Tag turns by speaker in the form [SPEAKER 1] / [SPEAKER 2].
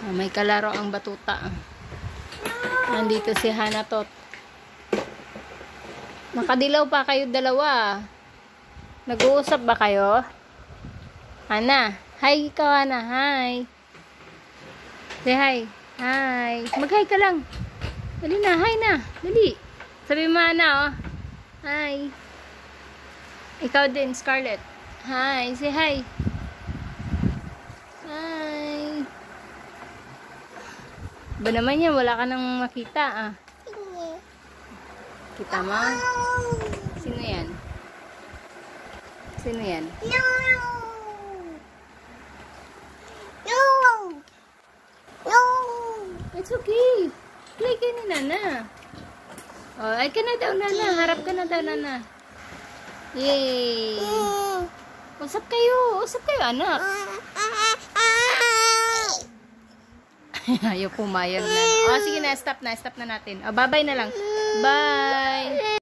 [SPEAKER 1] May kalaro ang batuta. Nandito si Hanatot. Nakadilaw pa kayo dalawa. Nag-uusap ba kayo? Hana, hi ikaw Hana, hi. Say hi. Hi. Mag-hi ka lang. Dali na, hi na. Dali. Sabi mo Hana, oh. Hi. Ikaw din, Scarlett. Hi, say hi. Hi. Ba naman yan, wala ka nang makita, ah. Kita mo? Sino yan? Sino yan?
[SPEAKER 2] No! No! No!
[SPEAKER 1] It's okay. Play kayo ni Nana. Oh, ay ka na daw, Nana. Harap ka na daw, Nana. Yay! Usap kayo. Usap kayo, anak. Ayaw pumayag na. Oh, sige na. Stop na. Stop na natin. Oh, bye-bye na lang. Bye!